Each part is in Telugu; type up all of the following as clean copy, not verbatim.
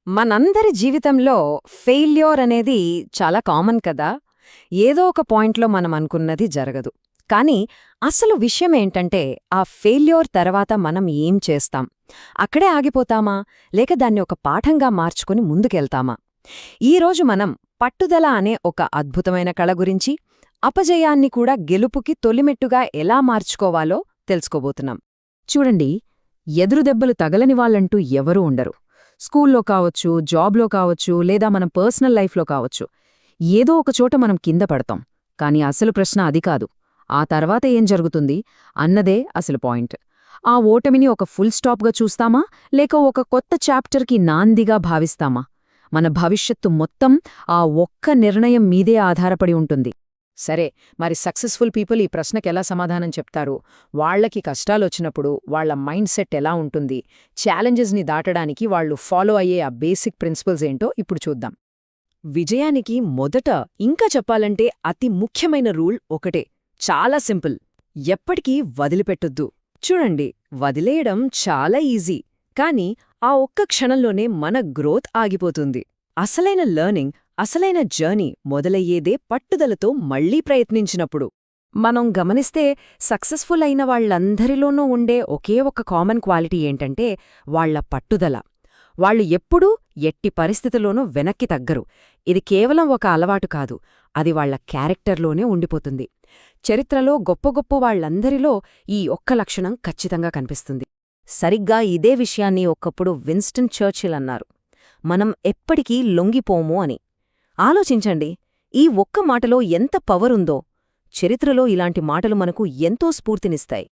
మనందరి జీవితంలో ఫెయిల్యూర్ అనేది చాలా కామన్ కదా. ఏదో ఒక పాయింట్లో మనం అనుకున్నది జరగదు. కానీ అసలు విషయమేంటంటే ఆ ఫెయిల్యూర్ తర్వాత మనం ఏం చేస్తాం? అక్కడే ఆగిపోతామా, లేక దాన్ని ఒక పాఠంగా మార్చుకుని ముందుకెళ్తామా? ఈరోజు మనం పట్టుదల అనే ఒక అద్భుతమైన కళ గురించి, అపజయాన్ని కూడా గెలుపుకి తొలిమెట్టుగా ఎలా మార్చుకోవాలో తెలుసుకోబోతున్నాం. చూడండి, ఎదురుదెబ్బలు తగలని వాళ్ళంటూ ఎవరూ ఉండరు. స్కూల్లో కావచ్చు, జాబ్లో కావచ్చు, లేదా మన పర్సనల్ లైఫ్లో కావచ్చు. ఏదో ఒక చోట మనం కింద పడతాం. కానీ అసలు ప్రశ్న అది కాదు. ఆ తర్వాత ఏం జరుగుతుంది అన్నదే అసలు పాయింట్. ఆ ఓటమిని ఒక ఫుల్ స్టాప్గా చూస్తామా, లేక ఒక కొత్త చాప్టర్కి నాందిగా భావిస్తామా? మన భవిష్యత్తు మొత్తం ఆ ఒక్క నిర్ణయం మీదే ఆధారపడి ఉంటుంది. సరే, మరి సక్సెస్ఫుల్ పీపుల్ ఈ ప్రశ్నకెలా సమాధానం చెప్తారు? వాళ్లకి కష్టాలొచ్చినప్పుడు వాళ్ల మైండ్ సెట్ ఎలా ఉంటుంది? ఛాలెంజెస్ని దాటడానికి వాళ్లు ఫాలో అయ్యే ఆ బేసిక్ ప్రిన్సిపల్స్ ఏంటో ఇప్పుడు చూద్దాం. విజయానికి మొదట ఇంకా చెప్పాలంటే అతి ముఖ్యమైన రూల్ ఒకటే, చాలా సింపుల్: ఎప్పటికీ వదిలిపెట్టొద్దు. చూడండి, వదిలేయడం చాలా ఈజీ, కానీ ఆ ఒక్క క్షణంలోనే మన గ్రోత్ ఆగిపోతుంది. అసలైన లెర్నింగ్, అసలైన జర్నీ మొదలయ్యేదే పట్టుదలతో మళ్లీ ప్రయత్నించినప్పుడు. మనం గమనిస్తే సక్సెస్ఫుల్ అయిన వాళ్లందరిలోనూ ఉండే ఒకే ఒక కామన్ క్వాలిటీ ఏంటంటే వాళ్ల పట్టుదల. వాళ్లు ఎప్పుడూ ఎట్టి పరిస్థితుల్లోనూ వెనక్కి తగ్గరు. ఇది కేవలం ఒక అలవాటు కాదు, అది వాళ్ల క్యారెక్టర్లోనే ఉండిపోతుంది. చరిత్రలో గొప్ప గొప్ప వాళ్లందరిలో ఈ ఒక్క లక్షణం ఖచ్చితంగా కనిపిస్తుంది. సరిగ్గా ఇదే విషయాన్ని ఒకప్పుడు విన్స్టన్ చర్చిల్ అన్నారు: మనం ఎప్పటికీ లొంగిపోము అని. ఆలోచించండి, ఈ ఒక్క మాటలో ఎంత పవరుందో. చరిత్రలో ఇలాంటి మాటలు మనకు ఎంతో స్ఫూర్తినిస్తాయి.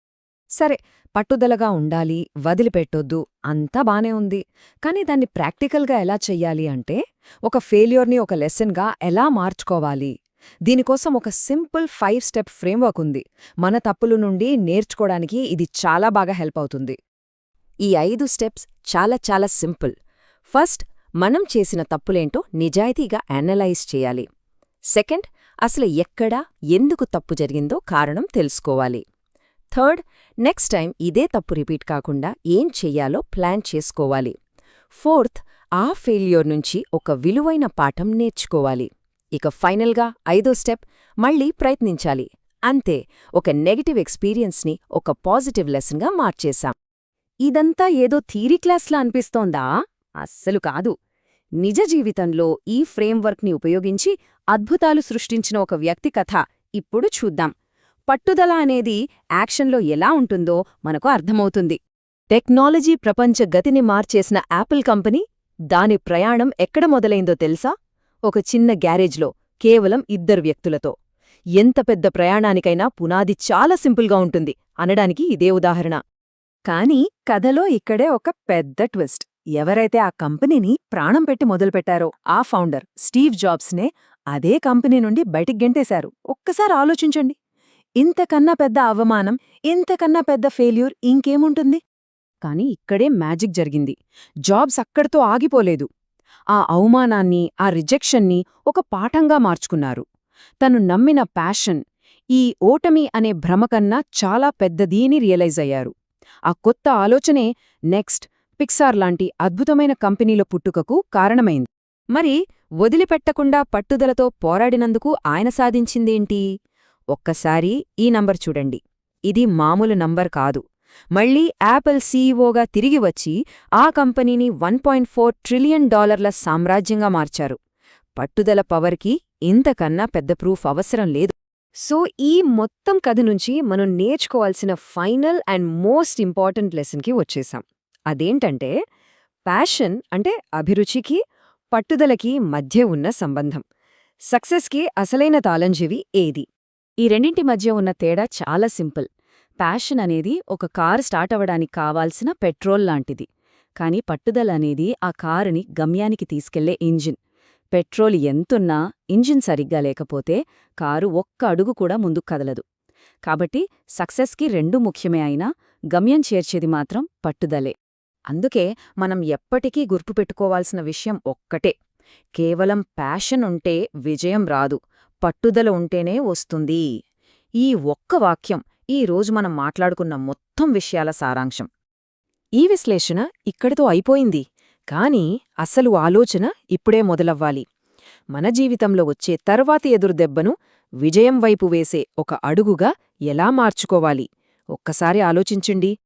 సరే, పట్టుదలగా ఉండాలి, వదిలిపెట్టొద్దు, అంతా బానే ఉంది. కానీ దాన్ని ప్రాక్టికల్గా ఎలా చెయ్యాలి అంటే, ఒక ఫెయిల్యూర్ని ఒక లెసన్గా ఎలా మార్చుకోవాలి? దీనికోసం ఒక సింపుల్ 5 స్టెప్ ఫ్రేమ్వర్క్ ఉంది. మన తప్పుల నుండి నేర్చుకోవడానికి ఇది చాలా బాగా హెల్ప్ అవుతుంది. ఈ 5 స్టెప్స్ చాలా చాలా సింపుల్. ఫస్ట్, మనం చేసిన తప్పులేంటో నిజాయితీగా అనలైజ్ చేయాలి. సెకండ్, అసలు ఎక్కడ, ఎందుకు తప్పు జరిగిందో కారణం తెలుసుకోవాలి. థర్డ్, నెక్స్ట్ టైం ఇదే తప్పు రిపీట్ కాకుండా ఏం చెయ్యాలో ప్లాన్ చేసుకోవాలి. ఫోర్త్, ఆ ఫెయిల్యూర్ నుంచి ఒక విలువైన పాఠం నేర్చుకోవాలి. ఇక ఫైనల్గా 5వ స్టెప్, మళ్లీ ప్రయత్నించాలి. అంతే, ఒక నెగటివ్ ఎక్స్పీరియన్స్ని ఒక పాజిటివ్ లెసన్గా మార్చేశాం. ఇదంతా ఏదో థీరీ క్లాస్లా అనిపిస్తోందా? అస్సలు కాదు. నిజ జీవితంలో ఈ ఫ్రేమ్వర్క్ని ఉపయోగించి అద్భుతాలు సృష్టించిన ఒక వ్యక్తి కథ ఇప్పుడు చూద్దాం. పట్టుదల అనేది యాక్షన్లో ఎలా ఉంటుందో మనకు అర్థమవుతుంది. టెక్నాలజీ ప్రపంచ గతిని మార్చేసిన యాపిల్ కంపెనీ, దాని ప్రయాణం ఎక్కడ మొదలైందో తెలుసా? ఒక చిన్న గ్యారేజ్లో, కేవలం 2 వ్యక్తులతో. ఎంత పెద్ద ప్రయాణానికైనా పునాది చాలా సింపుల్గా ఉంటుంది అనడానికి ఇదే ఉదాహరణ. కానీ కథలో ఇక్కడే ఒక పెద్ద ట్విస్ట్. ఎవరైతే ఆ కంపెనీని ప్రాణం పెట్టి మొదలుపెట్టారో ఆ ఫౌండర్ స్టీవ్ జాబ్స్నే అదే కంపెనీ నుండి బయటికి గెంటేశారు. ఒక్కసారి ఆలోచించండి. ఇంతకన్నా పెద్ద అవమానం, ఇంతకన్నా పెద్ద ఫెయిల్యూర్ ఇంకేముంటుంది? కాని ఇక్కడే మ్యాజిక్ జరిగింది. జాబ్స్ అక్కడితో ఆగిపోలేదు. ఆ అవమానాన్ని, ఆ రిజెక్షన్ని ఒక పాఠంగా మార్చుకున్నారు. తను నమ్మిన ప్యాషన్, ఈ ఓటమి అనే భ్రమకన్నా చాలా పెద్దదీని రియలైజ్ అయ్యారు. ఆ కొత్త ఆలోచనే నెక్స్ట్ పిక్సార్ లాంటి అద్భుతమైన కంపెనీల పుట్టుకకు కారణమైంది. మరి వదిలిపెట్టకుండా పట్టుదలతో పోరాడినందుకు ఆయన సాధించిందేంటి? ఒక్కసారి ఈ నంబర్ చూడండి. ఇది మామూలు నంబర్ కాదు. మళ్లీ యాపిల్ సీఈఓగా తిరిగి వచ్చి ఆ కంపెనీని $1.4 ట్రిలియన్ సామ్రాజ్యంగా మార్చారు. పట్టుదల పవర్కి ఇంతకన్నా పెద్ద ప్రూఫ్ అవసరం లేదు. సో ఈ మొత్తం కథ నుంచి మనం నేర్చుకోవాల్సిన ఫైనల్ అండ్ మోస్ట్ ఇంపార్టెంట్ లెసన్కి వచ్చేసాం. అదేంటంటే, ప్యాషన్ అంటే అభిరుచికి, పట్టుదలకి మధ్య ఉన్న సంబంధం. సక్సెస్కి అసలైన తాళంచెవి ఏది? ఈ రెండింటి మధ్య ఉన్న తేడా చాలా సింపుల్. ప్యాషన్ అనేది ఒక కారు స్టార్ట్ అవ్వడానికి కావాల్సిన పెట్రోల్ లాంటిది. కానీ పట్టుదల అనేది ఆ కారుని గమ్యానికి తీసుకెళ్లే ఇంజిన్. పెట్రోల్ ఎంతున్నా ఇంజిన్ సరిగ్గా లేకపోతే కారు ఒక్క అడుగు కూడా ముందుకు కదలదు. కాబట్టి సక్సెస్కి రెండూ ముఖ్యమే అయినా గమ్యం చేర్చేది మాత్రం పట్టుదలే. అందుకే మనం ఎప్పటికీ గుర్తుపెట్టుకోవాల్సిన విషయం ఒక్కటే: కేవలం ప్యాషన్ ఉంటే విజయం రాదు, పట్టుదల ఉంటేనే వస్తుంది. ఈ ఒక్క వాక్యం ఈరోజు మనం మాట్లాడుకున్న మొత్తం విషయాల సారాంశం. ఈ విశ్లేషణ ఇక్కడితో అయిపోయింది. కాని అసలు ఆలోచన ఇప్పుడే మొదలవ్వాలి. మన జీవితంలో వచ్చే తర్వాతి ఎదురుదెబ్బను విజయం వైపు వేసే ఒక అడుగుగా ఎలా మార్చుకోవాలి? ఒక్కసారి ఆలోచించండి.